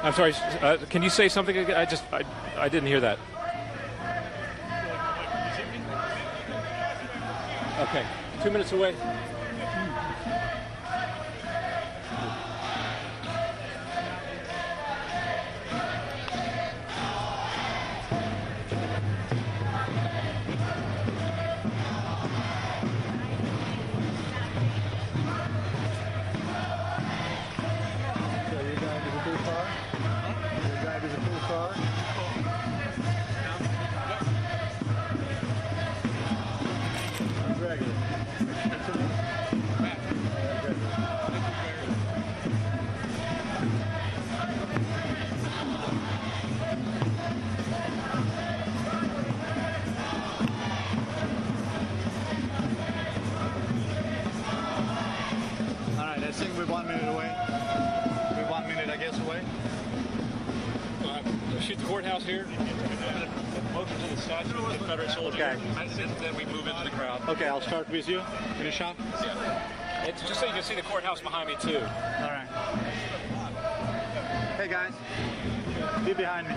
I'm sorry. Can you say something again? I didn't hear that. Okay. 2 minutes away. Shoot the courthouse here. Motion to the statue of Confederate soldiers. Okay. And then we move into the crowd. Okay, I'll start with you. Finish up. Yeah. It's just so you can see the courthouse behind me too. All right. Hey guys, be behind me.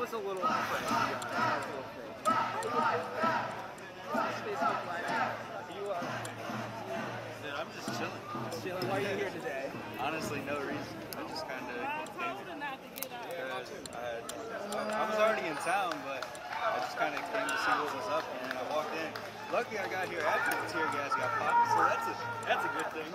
was a little fake. Dude, I'm just chilling. Chilling. Why are you here today? Honestly, no reason. I just kind of came because I was already in town, but I just kind of came to see what was up, and then I walked in. Luckily, I got here after the tear gas got popped, so that's a good thing.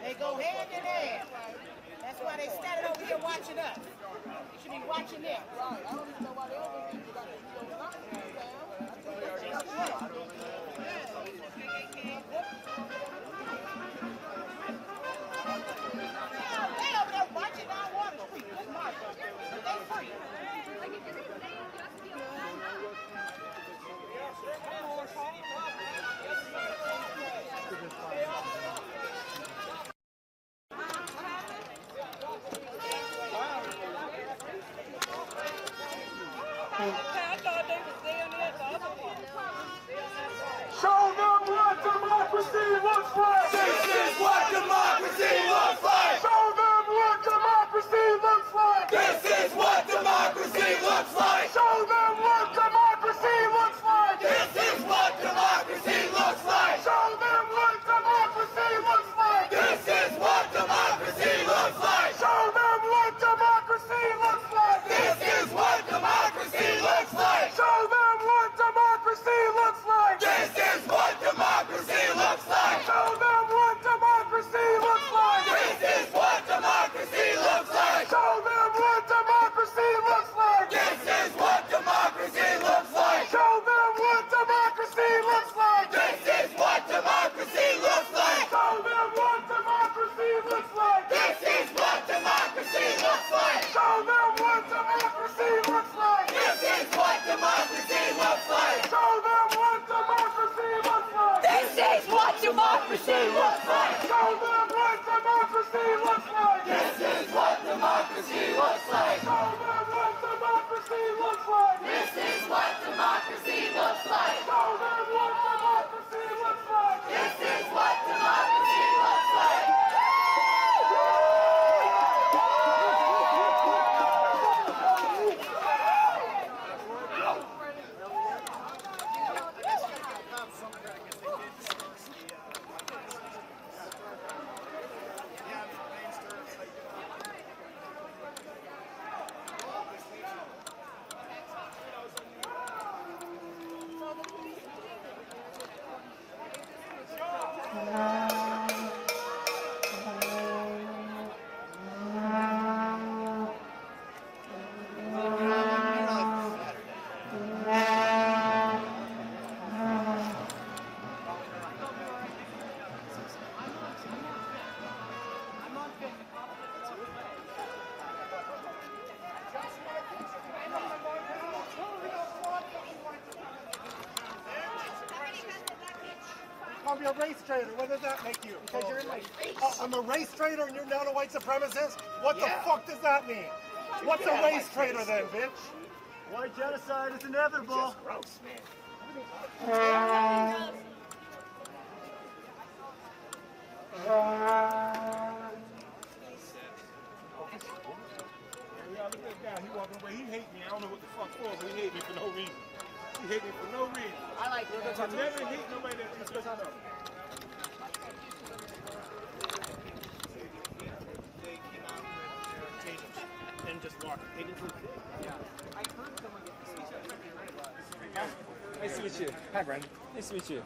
They go hand in hand. That's why they standing over here watching us. You should be watching them. Right. I don't even know why they over here. They over there watching down Water Street. Good night. They free. Show them what democracy looks like! This is what democracy looks like! Show them what democracy looks like! This is what democracy looks like! Show them what democracy looks like! This is what democracy looks like! Show them what democracy looks like! This is what democracy looks like! Show them what democracy looks like! This is what democracy looks like! Show them what democracy looks like! This is what democracy looks like! Show them what democracy looks like! This is what democracy looks like! Show them what democracy looks like! This is what democracy looks like! Show them what democracy looks like! This is what democracy looks like! Show them what democracy looks like! This is what democracy looks like! Show them what democracy looks like! This is what democracy looks like! Show them what democracy looks like! This is what democracy looks like! Show them what democracy looks like! This is what democracy looks like! Show them what democracy looks like! This is what democracy looks like! Show them what democracy looks like! This is what democracy looks like! Call me a race traitor. What does that make you? Because you're in my face. I'm a race traitor and you're now a white supremacist? What the fuck does that mean? What's a race traitor then, bitch? White genocide is inevitable. Gross, man. Look at that guy. He walking away. He hate me. I don't know what the fuck for, but he hate me for no reason. He hate me for no reason. I like it. I never hate nobody that just because I know. They came out with their tasers and just walked. They didn't do it. Yeah. I heard someone get the Nice to meet you. Hi, Brandon. Nice to meet you.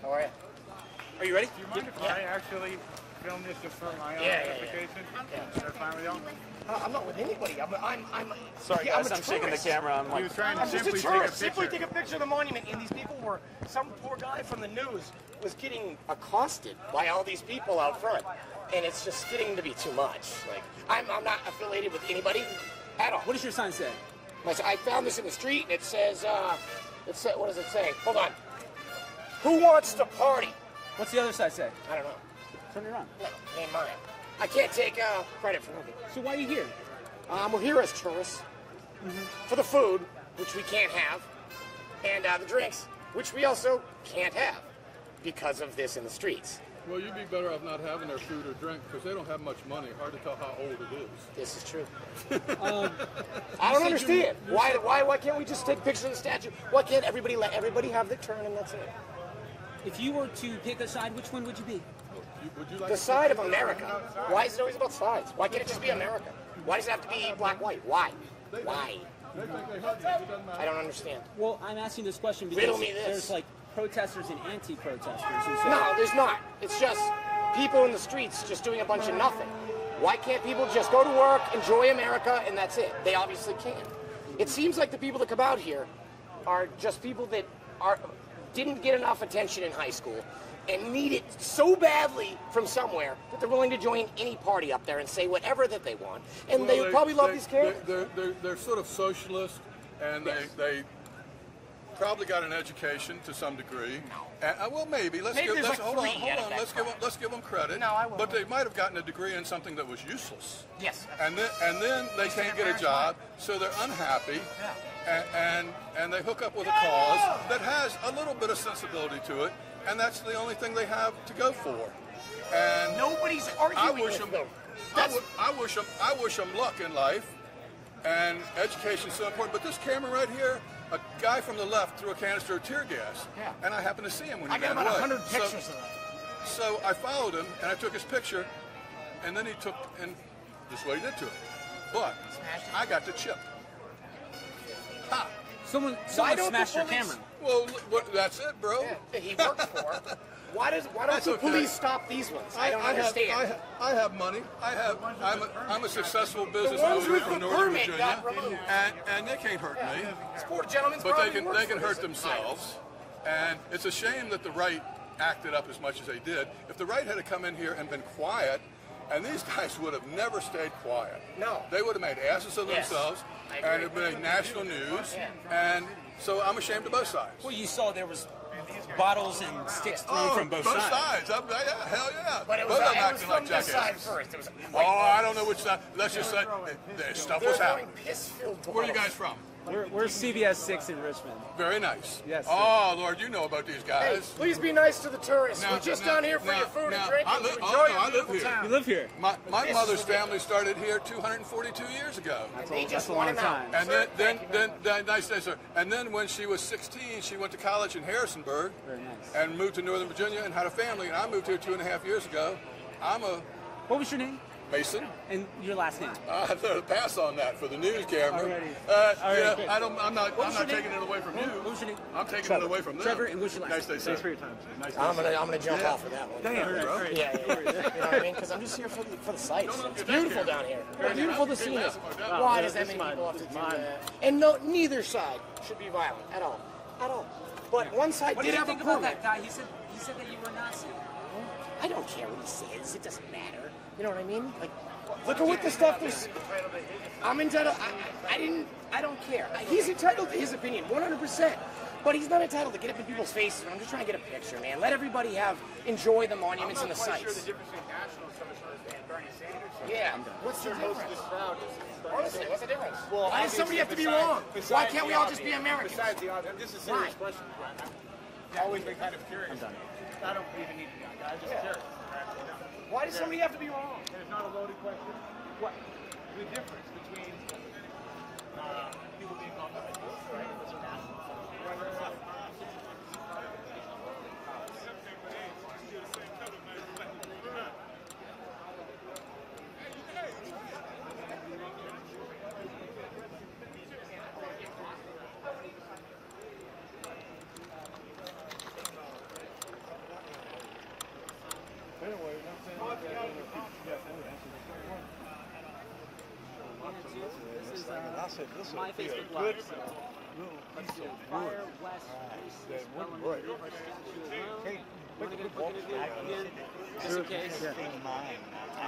How are you? Are you ready? Do you mind if I actually film this just for my own Yeah. edification? Is that fine with y'all? I'm not with anybody. I'm Sorry, yeah, guys, I'm shaking the tourist. camera. I'm He like, was trying to I'm just a simply take a tourist. Simply picture. take a picture of the monument, and these people were. Some poor guy from the news was getting accosted by all these people out front, and it's just getting to be too much. Like I'm not affiliated with anybody at all. What does your sign say? I found this in the street, and it says, what does it say? Hold on. Who wants to party? What's the other side say? I don't know. Turn it around. No, ain't mine. I can't take credit for nothing. So why are you here? We're here as tourists for the food, which we can't have, and the drinks, which we also can't have because of this in the streets. Well, you'd be better off not having their food or drink because they don't have much money. Hard to tell how old it is. This is true. I don't understand. Why can't we just take pictures of the statue? Why can't everybody let everybody have their turn and that's it? If you were to pick a side, which one would you be? Would you like The side of America. Why is it always about sides? Why can't it just be America? Why does it have to be black, white? Why? Why? They think they hurt you. It doesn't matter. I don't understand. Well, I'm asking this question because Riddle me this. there's like protesters and anti-protesters. And so No, there's not. It's just people in the streets just doing a bunch of nothing. Why can't people just go to work, enjoy America, and that's it? They obviously can. It seems like the people that come out here are just people that didn't get enough attention in high school and need it so badly from somewhere that they're willing to join any party up there and say whatever that they want. And Well, they probably love these kids. They're sort of socialist, and they probably got an education to some degree. Well, maybe. Maybe there's like hold on. three at that Let's give them credit. No, I won't. But they might have gotten a degree in something that was useless. Yes. And then they can't get a job, so they're unhappy. And they hook up with a cause that has a little bit of sensibility to it, and that's the only thing they have to go for. And Nobody's arguing with them. I wish them luck in life, and education's so important. But this camera right here, a guy from the left threw a canister of tear gas, and I happened to see him when he I got ran about away. 100 pictures of that. So I followed him, and I took his picture, and then he took, and this is what he did to it. But I got the chip. Ha! someone don't smashed the your police- camera. Well, that's it, bro. That he works for. Why don't That's the okay. police stop these ones? I don't understand. I have money. I'm a successful business ones owner with from the Northern permit Virginia, got removed. and they can't hurt me. This poor gentleman's But probably works they can for hurt this themselves, and it's a shame that the right acted up as much as they did. If the right had come in here and been quiet, and these guys would have never stayed quiet. No. They would have made asses of Yes, themselves, I agree. and it would have made national news, and so I'm ashamed of both sides. Well, you saw there was bottles and sticks thrown from both sides. Yeah, hell yeah. But it Both was, of them it was acting like from this side jackasses. first. It was Oh, I don't know which side. Let's just say the stuff was happening. piss-filled Where are you guys from? We're CBS 6 in Richmond. Very nice. Yes, sir. Oh, Lord, you know about these Hey, guys. please be nice to the tourists. Now- We're just now- down here for now- your food now, and drink. I and live- to oh, enjoy no, your I live beautiful here. town. You live here. My This is mother's ridiculous. family started here 242 years ago. They just That's a want long him out. time. And Sir, then thank you. nice day, sir. And then when she was 16, she went to college in Harrisonburg Very nice. and moved to Northern Virginia and had a family. And I moved here 2.5 years ago. I'm a What was your name Mason. and your last name? I'm going to pass on that for the news camera. Alrighty. Yeah, good. I'm not What was your taking name? it away from you. What was your name? I'm taking it away from them. Trevor, and what's your last Nice name? day, sir. Thanks for your time. Nice I'm gonna jump off for that one. Damn, bro. Yeah. You know what I mean? Because I'm just here for the sights. It's beautiful down here. It's beautiful to see this. Why does that many people have to do that? And no, neither side should be violent at all. At all. But one side What did do you have a think about permit. that guy? He said that you were a Nazi. I don't care what he says. It doesn't matter. You know what I mean? Like, look at what the stuff there's. I'm entitled. I don't care. He's entitled to his opinion, 100%. But he's not entitled to get up in people's faces. I'm just trying to get a picture, man. Let everybody enjoy the monuments and the sights. difference between National Socialist and Bernie Sanders. Yeah. What's the difference? Honestly, What's the difference? Well, why does somebody have to be wrong? Why can't we all just be Americans? Besides the obvious, this is a serious Why? question. I've always been kind of curious. I don't even need to be on. I'm just curious. Why does somebody have to be wrong? There's not a loaded question. What? The difference between people being called Nazis, right? What's a national? Anyway, you. This is I said, this my would be a Facebook good Live. So let's piece go. of Fire wood. West That racist wouldn't element break. of our statue alone. Hey, You want to get a quick interview again, just in case? All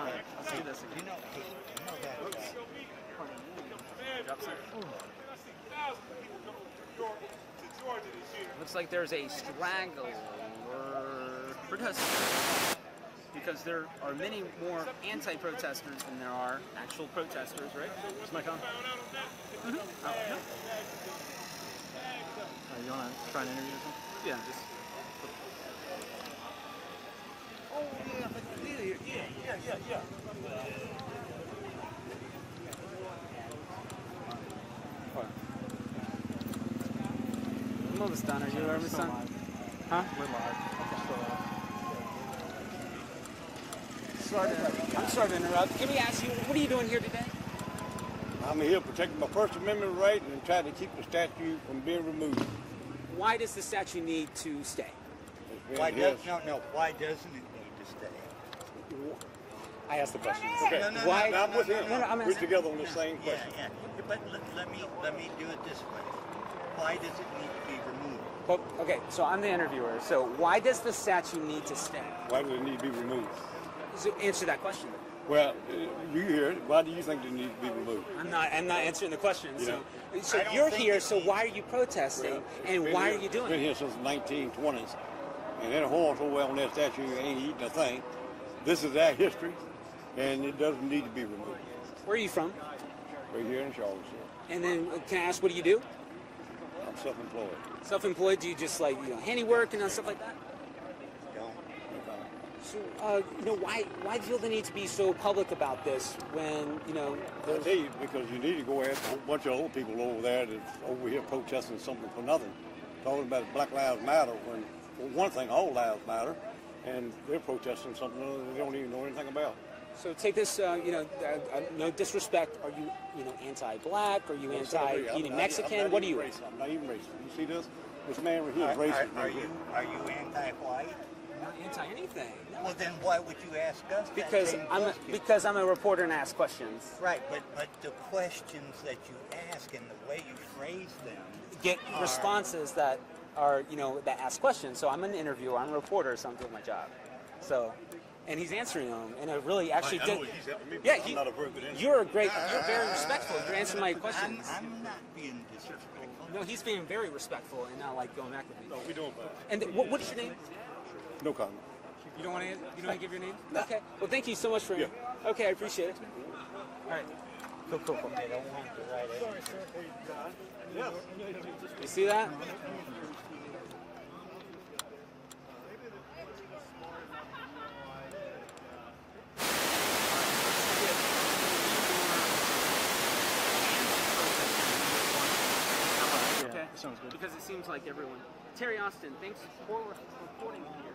right, let's do this again. Drop some. Looks like there's a straggler protester because there are many more anti-protesters than there are actual protesters, right? Is my comment? Oh, yeah. You want to try an interview or something? Yeah, just. Oh, yeah. I'm almost done. Are you almost done? Huh? We're live. I'm sorry to interrupt. Can we ask you, what are you doing here today? I'm here protecting my First Amendment right and trying to keep the statue from being removed. Why does the statue need to stay? Why does Why doesn't it need to stay? I asked the question. Okay. Why? I'm with him. I'm We're asking. together on the same question. Yeah. But let me do it this way. Why does it need to be removed? But, okay, so I'm the interviewer. So why does the statue need to stay? Why does it need to be removed? So answer that question. Well, you hear it. Why do you think it needs to be removed? I'm not answering the question. Yeah. So you're here. So why are you protesting? And why are you doing It's been it? here since the 1920s. And that horse over on that statue ain't eating a thing. This is our history, and it doesn't need to be removed. Where are you from? We're here in Charlottesville. And then can I ask, what do you do? I'm self-employed. Self-employed? Do you just like handiwork and stuff like that? So why do you feel the need to be so public about this when I tell you, because you need to go after a whole bunch of old people over there that's over here protesting something for nothing, talking about Black Lives Matter when, for one thing, all lives matter, and they're protesting something they don't even know anything about. So take this, no disrespect. Are you, anti-black? Are you anti-eating Mexican? What are you? I'm not even racist. You see this? This man right here is racist. Are you anti-white? I'm not anti-anything. No. Well, then why would you ask us that? Because I'm a reporter and ask questions. Right, but the questions that you ask and the way you phrase them get responses that are, that ask questions. So I'm an interviewer, I'm a reporter, so I'm doing my job. So, and he's answering them, and it really actually did. He's helping me, yeah, I'm not a very good answer. you're very respectful. You're answering my questions. I'm not being disrespectful. No, he's being very respectful and not like going back with me. No, we doing fine. And what is your name? No comment. You don't want to give your name? Okay. Well, thank you so much for. Yeah. Okay, I appreciate it. All right. Cool. They don't want to write it. Yes. You see that? Okay. Sounds good. Because it seems like everyone. Terry Austin, thanks for reporting here.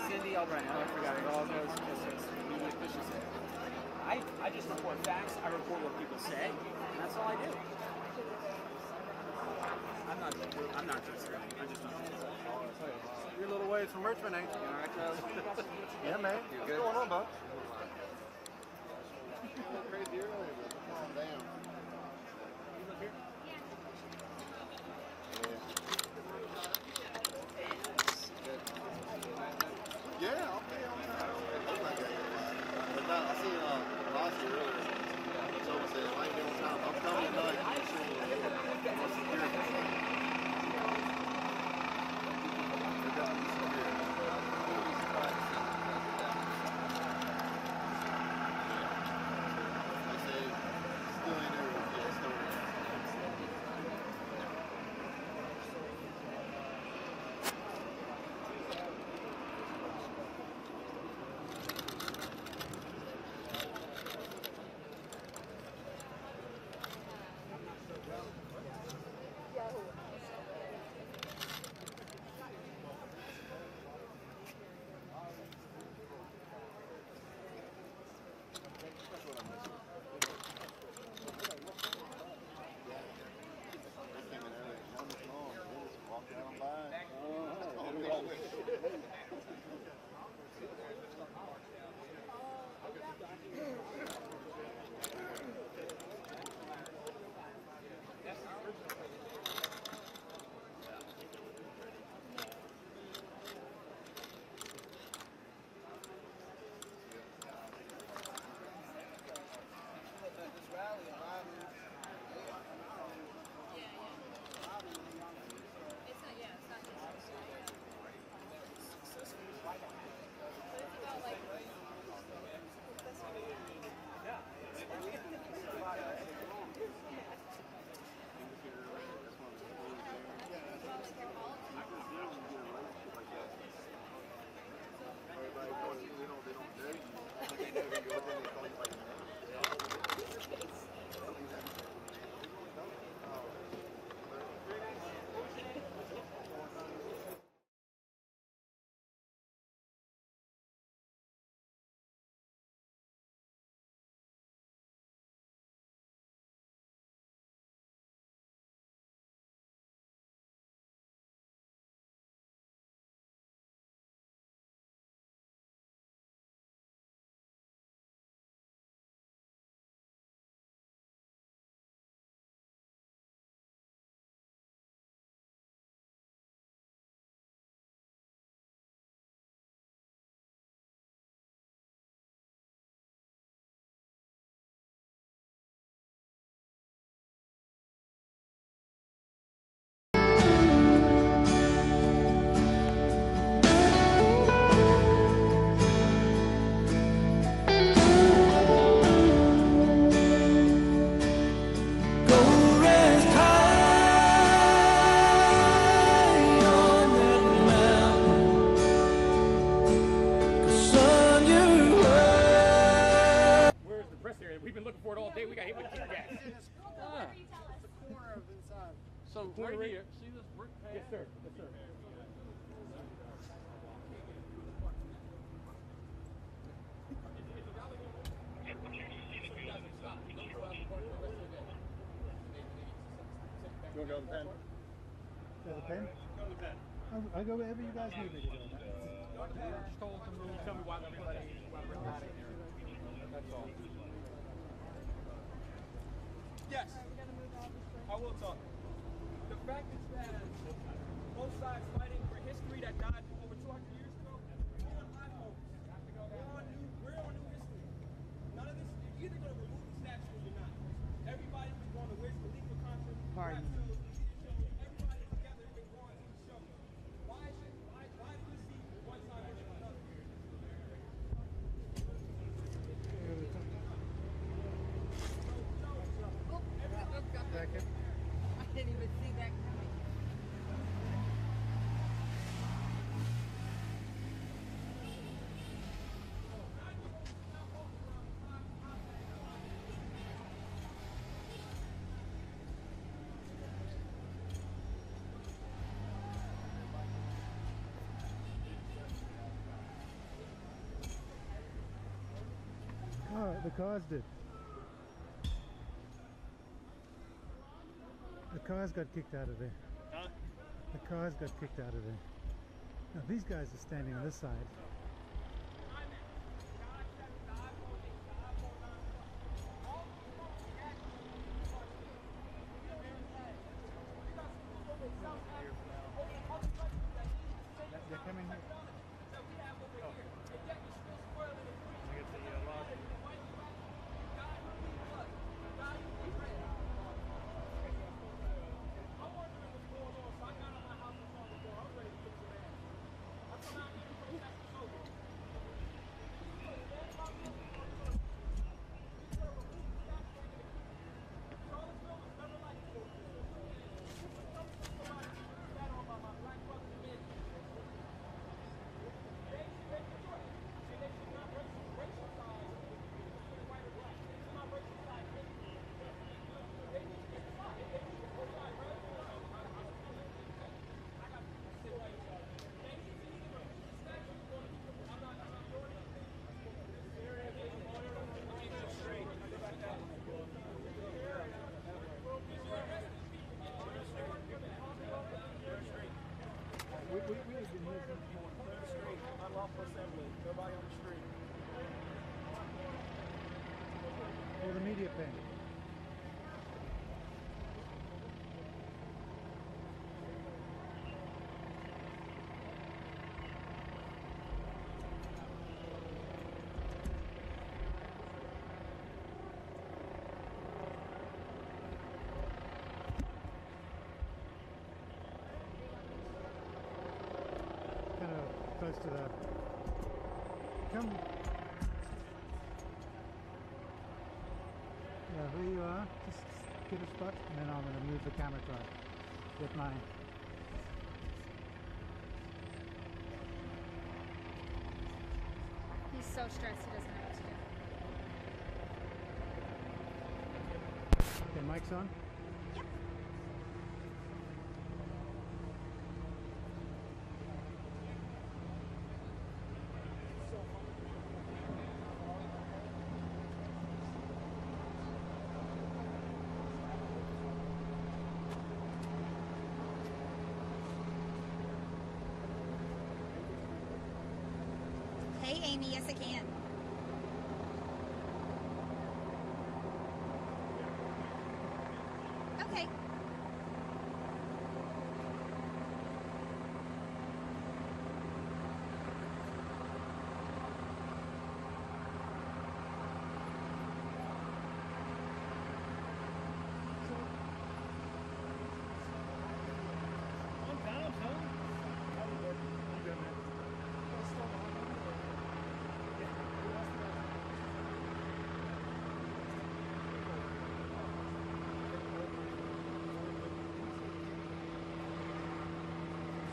Cindy Albright, I forgot it all goes just as media pushes it. I just report facts, I report what people say, and that's all I do. I'm not just I'm just not. You're a little ways from Richmond, ain't you? All right, Charles. Yeah, man. You're What's good. going on, bud? Crazy early, but calm down. Yeah, I'll pay on time. But now, I seen Rossi earlier. Someone said, I ain't been on time. I'm coming tonight. I'm sure my security. They say, still ain't So right here, see this brick pad? Yes, sir. Yes, sir. You want to go to the pen? Go to the pen? Go to the pen. I'll go wherever you guys need me to go. Just told them to tell me why we're not in here. That's all. Yes, I will talk. The fact is that both sides fighting for history that died over 200 years ago, we're on high hopes. We're on new history. None of this, you're either going to remove the statue or you're not. Everybody was going to wish the legal contract. Pardon. Everybody together is going to the show. Why do we see one side versus another? Second. I didn't even see that coming. Oh, the cars did. The cars got kicked out of there. Huh? The cars got kicked out of there. Now these guys are standing on this side. They're coming here. Oh. I get the log. We have been here since third street, unlawful assembly. Nobody on the street. Or the media pen. Kind of close to the... Come. Yeah, there you are. Just get a spot and then I'm going to move the camera to get mine. He's so stressed he doesn't know what to do. Okay, mic's on? Yep. Hey, Amy, yes, I can. Okay.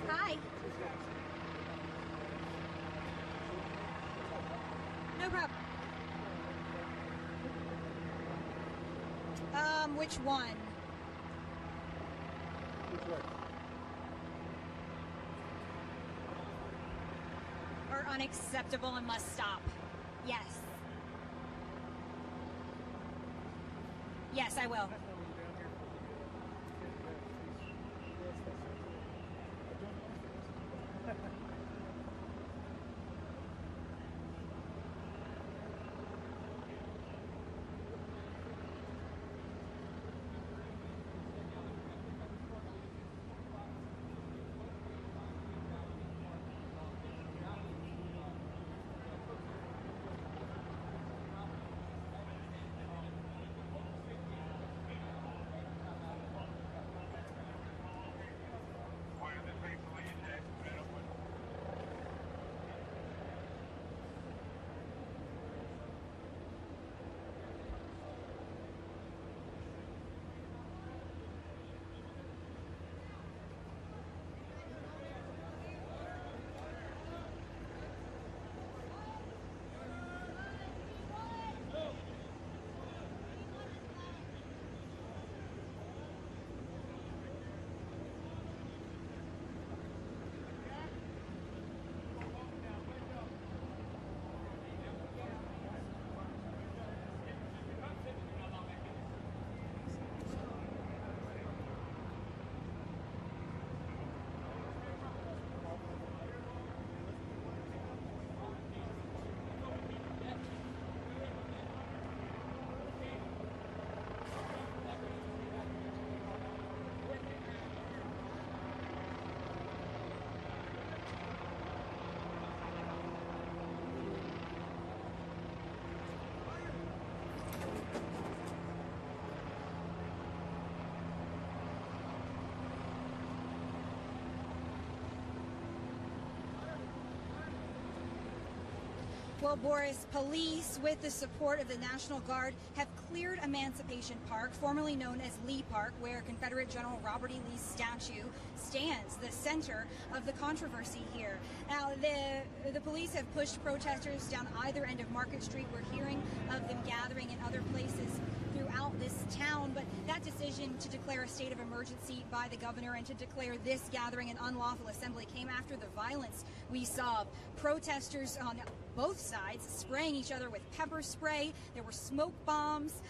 Hi. No problem. Which one? are unacceptable and must stop. Yes. Yes, I will. Well, Boris, police, with the support of the National Guard, have cleared Emancipation Park, formerly known as Lee Park, where Confederate General Robert E. Lee's statue stands, the center of the controversy here. Now, the police have pushed protesters down either end of Market Street. We're hearing of them gathering in other places throughout this town, but that decision to declare a state of emergency by the governor and to declare this gathering an unlawful assembly came after the violence we saw. Protesters on both sides spraying each other with pepper spray. There were smoke bombs.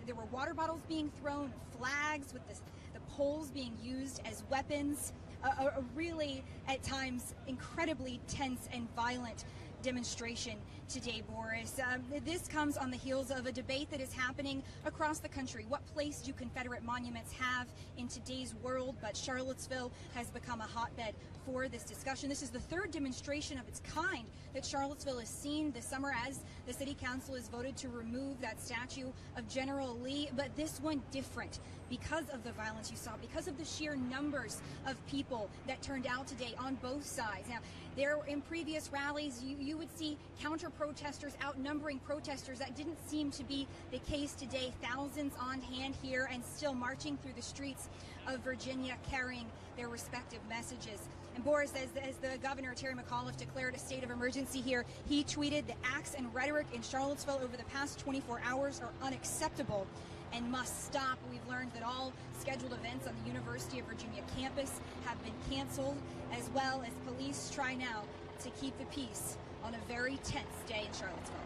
There were water bottles being thrown, flags with the poles being used as weapons. A really, at times, incredibly tense and violent demonstration today, Boris. This comes on the heels of a debate that is happening across the country. What place do Confederate monuments have in today's world? But Charlottesville has become a hotbed for this discussion. This is the third demonstration of its kind that Charlottesville has seen this summer as the city council has voted to remove that statue of General Lee. But this one different because of the violence you saw, because of the sheer numbers of people that turned out today on both sides. Now, there in previous rallies, you would see counter-protesters outnumbering protesters. That didn't seem to be the case today. Thousands on hand here and still marching through the streets of Virginia carrying their respective messages. And Boris, as the governor, Terry McAuliffe, declared a state of emergency here, he tweeted, "The acts and rhetoric in Charlottesville over the past 24 hours are unacceptable and must stop." We've learned that all scheduled events on the University of Virginia campus have been canceled, as well as police try now to keep the peace on a very tense day in Charlottesville.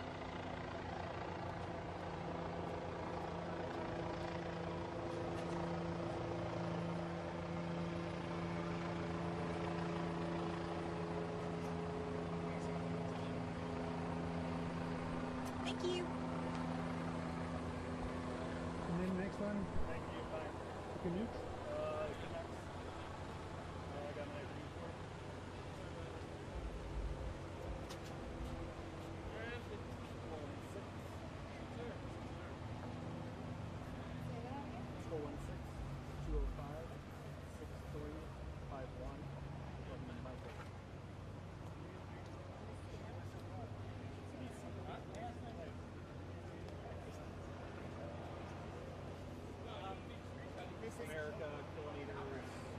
Thank you. And then the next one. Thank you. Bye. Can you?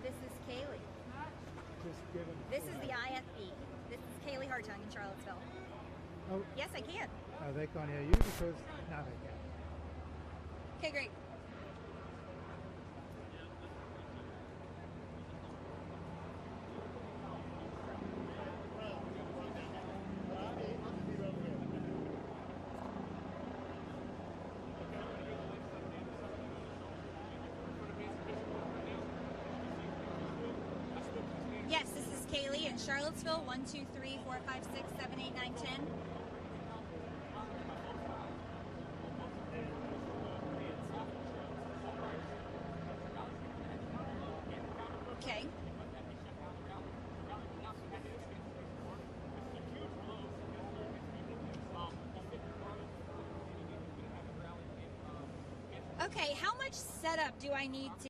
This is Kaylee. This is the IFB. This is Kaylee Hartung in Charlottesville. Oh. Yes, I can. Oh, they can't hear you because now they can. Okay, great. Charlottesville 1, 2, 3, 4, 5, 6, 7, 8, 9, 10. Okay. Okay, how much setup do I need to